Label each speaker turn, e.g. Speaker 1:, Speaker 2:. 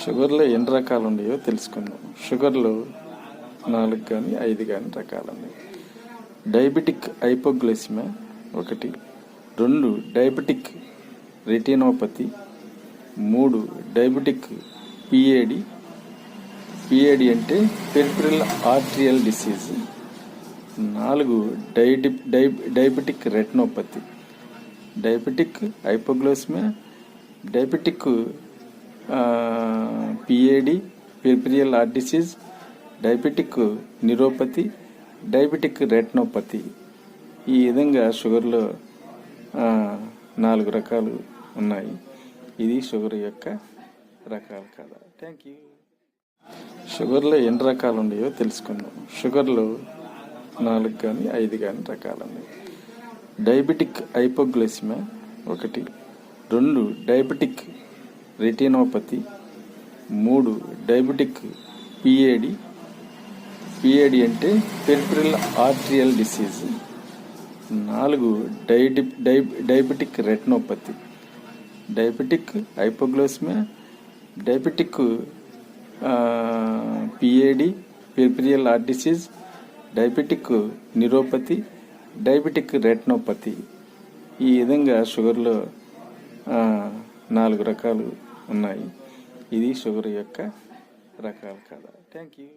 Speaker 1: షుగర్లో ఎన్ని రకాలు ఉన్నాయో తెలుసుకుందాం. షుగర్లో 4 కానీ 5 కానీ రకాలు ఉన్నాయి. Diabetic hypoglycemia 1, 2 diabetic retinopathy, 3 diabetic PAD అంటే peripheral arterial disease, 4 diabetic retinopathy, diabetic hypoglycemia, diabetic PAD peripheral art disease, diabetic neuropathy, diabetic retinopathy. ఈ విధంగా షుగర్లో 4 రకాలు ఉన్నాయి. ఇది షుగర్ యొక్క రకాలు కదా. Thank you. షుగర్లో ఎన్ని రకాలు ఉన్నాయో తెలుసుకుందాం. షుగర్లో 4 కానీ 5 కానీ రకాలు ఉన్నాయి. Diabetic hypoglycemia 1, 2 diabetic retinopathy, 3 diabetic PAD అంటే peripheral arterial disease, 4 diabetic retinopathy, diabetic hypoglycemia, diabetic PAD peripheral art disease, diabetic neuropathy, diabetic retinopathy. ఈ విధంగా షుగర్లో 4 రకాలు ఉన్నాయి. ఇది షుగర్ యొక్క రకాలు కదా. Thank you.